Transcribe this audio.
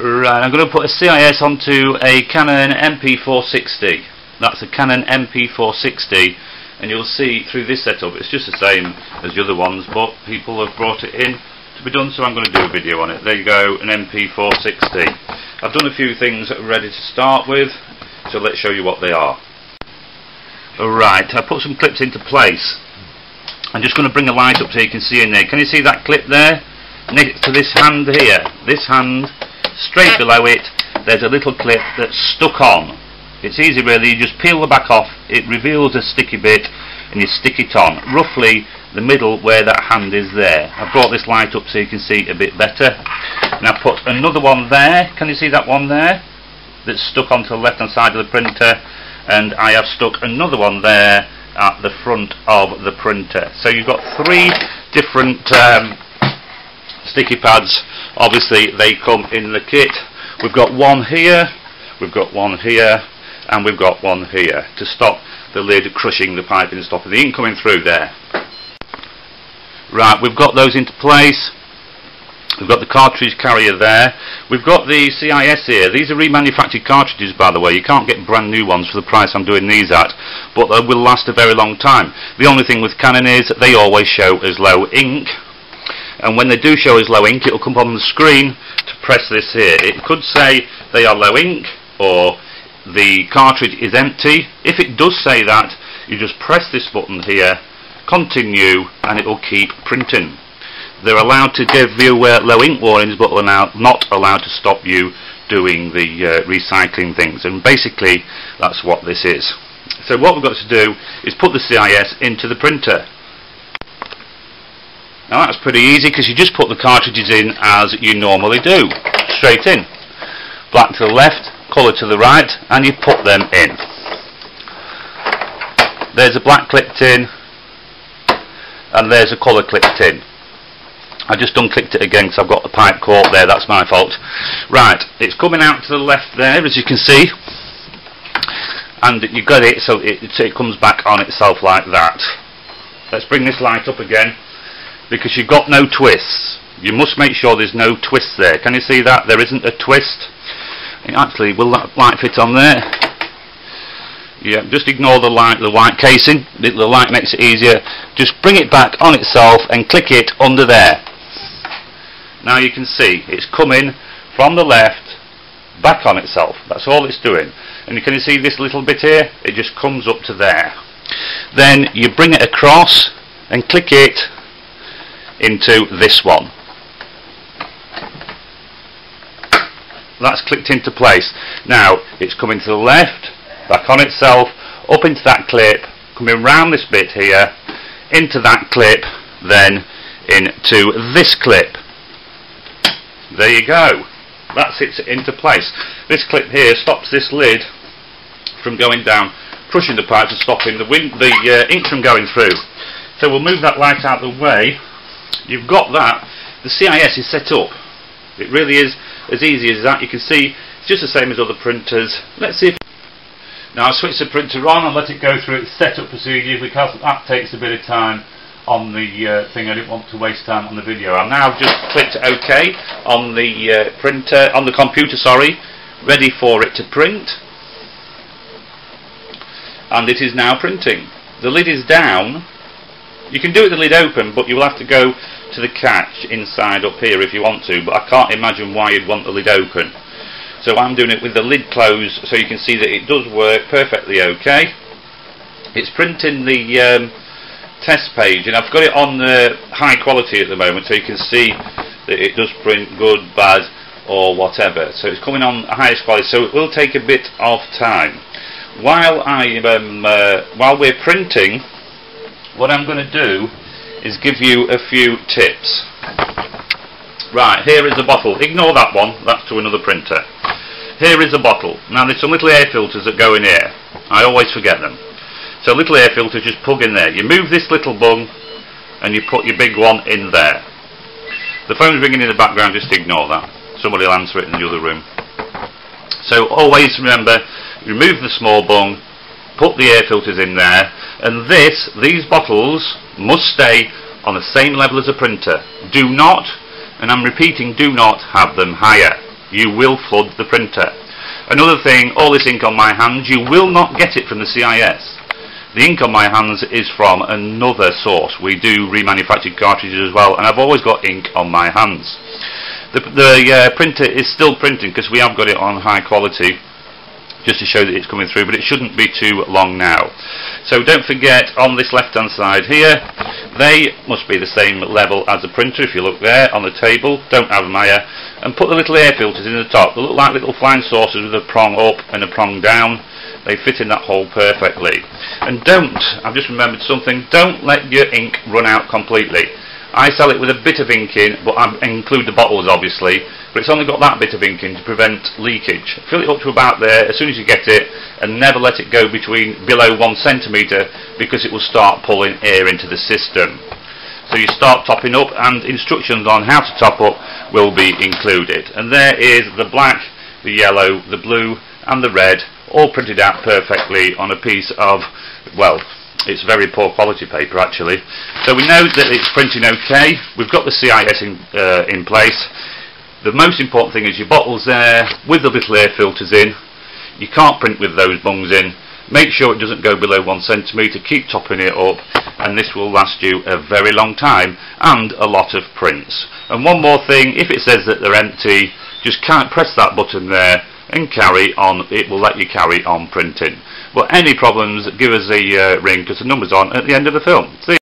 Right, I'm going to put a CIS onto a Canon MP460. That's a Canon MP460, and you'll see through this setup it's just the same as the other ones, but people have brought it in to be done, so I'm going to do a video on it. There you go, an MP460. I've done a few things ready to start with, so let's show you what they are. Alright, I put some clips into place. I'm just going to bring a light up so you can see in there. Can you see that clip there? Next to this hand here, this hand, straight below it, there's a little clip that's stuck on. It's easy really, you just peel the back off, it reveals a sticky bit and you stick it on, roughly the middle where that hand is there. I've brought this light up so you can see it a bit better. Now put another one there, can you see that one there? That's stuck onto the left hand side of the printer, and I have stuck another one there at the front of the printer. So you've got three different sticky pads. Obviously they come in the kit. We've got one here, we've got one here, and we've got one here to stop the lid crushing the piping and stopping the ink coming through there. Right, we've got those into place. We've got the cartridge carrier there. We've got the CISS here. These are remanufactured cartridges, by the way. You can't get brand new ones for the price I'm doing these at, but they will last a very long time. The only thing with Canon is they always show as low ink, and when they do show as low ink, it will come up on the screen to press this here. It could say they are low ink or the cartridge is empty. If it does say that, you just press this button here, continue, and it will keep printing. They're allowed to give you low ink warnings, but are now not allowed to stop you doing the recycling things, and basically that's what this is. So what we've got to do is put the CIS into the printer. Now that's pretty easy because you just put the cartridges in as you normally do, straight in. Black to the left, colour to the right, and you put them in. There's a black clipped in, and there's a colour clipped in. I just unclicked it again because I've got the pipe caught there, that's my fault. Right, it's coming out to the left there, as you can see, and you got it so it comes back on itself like that. Let's bring this light up again, because you've got no twists. You must make sure there's no twists there. Can you see that? There isn't a twist. Actually, will that light fit on there? Yeah, just ignore the white casing. The light makes it easier. Just bring it back on itself and click it under there. Now you can see it's coming from the left back on itself. That's all it's doing. And can you see this little bit here? It just comes up to there. Then you bring it across and click it into this one. That's clicked into place. Now it's coming to the left, back on itself, up into that clip, coming round this bit here, into that clip, then into this clip. There you go. That's it into place. This clip here stops this lid from going down, crushing the pipes and stopping the ink from going through. So we'll move that light out of the way. You've got that. The CIS is set up. It really is as easy as that. You can see it's just the same as other printers. Let's see if now I'll switch the printer on and let it go through its setup procedure, because that takes a bit of time on the thing. I didn't want to waste time on the video. I've now just clicked OK on the printer, on the computer, sorry, ready for it to print, and it is now printing. The lid is down. You can do it with the lid open, but you'll have to go to the catch inside up here if you want to, but I can't imagine why you'd want the lid open. So I'm doing it with the lid closed so you can see that it does work perfectly okay. It's printing the test page, and I've got it on high quality at the moment so you can see that it does print good, bad or whatever. So it's coming on highest quality, so it will take a bit of time. While we're printing, what I'm going to do is give you a few tips. Right, here is a bottle. Ignore that one, that's to another printer. Here is a bottle. Now there's some little air filters that go in here. I always forget them. So little air filters just plug in there. You move this little bung and you put your big one in there. The phone's ringing in the background, just ignore that. Somebody will answer it in the other room. So always remember, remove the small bung, put the air filters in there, and these bottles must stay on the same level as a printer. Do not, and I'm repeating, do not have them higher. you will flood the printer. Another thing, all this ink on my hands, you will not get it from the CISS. The ink on my hands is from another source. We do remanufactured cartridges as well, and I've always got ink on my hands. The printer is still printing because we have got it on high quality, just to show that it's coming through, but it shouldn't be too long now. So don't forget, on this left hand side here, they must be the same level as the printer. If you look there on the table, don't admire, and put the little air filters in the top. They look like little flying saucers with a prong up and a prong down. They fit in that hole perfectly. And don't, I've just remembered something, don't let your ink run out completely. I sell it with a bit of ink in, but I include the bottles obviously, but it's only got that bit of ink in to prevent leakage. Fill it up to about there as soon as you get it, and never let it go below 1 centimetre, because it will start pulling air into the system. So you start topping up, and instructions on how to top up will be included. And there is the black, the yellow, the blue and the red, all printed out perfectly on a piece of, well, it's very poor quality paper actually. So we know that it's printing okay. We've got the CISS in place. The most important thing is your bottles there with the little air filters in. You can't print with those bungs in. Make sure it doesn't go below 1 centimetre. Keep topping it up, and this will last you a very long time and a lot of prints. And one more thing, if it says that they're empty, just press that button there and carry on. It will let you carry on printing. But any problems, give us a ring, because the number's on at the end of the film. See you.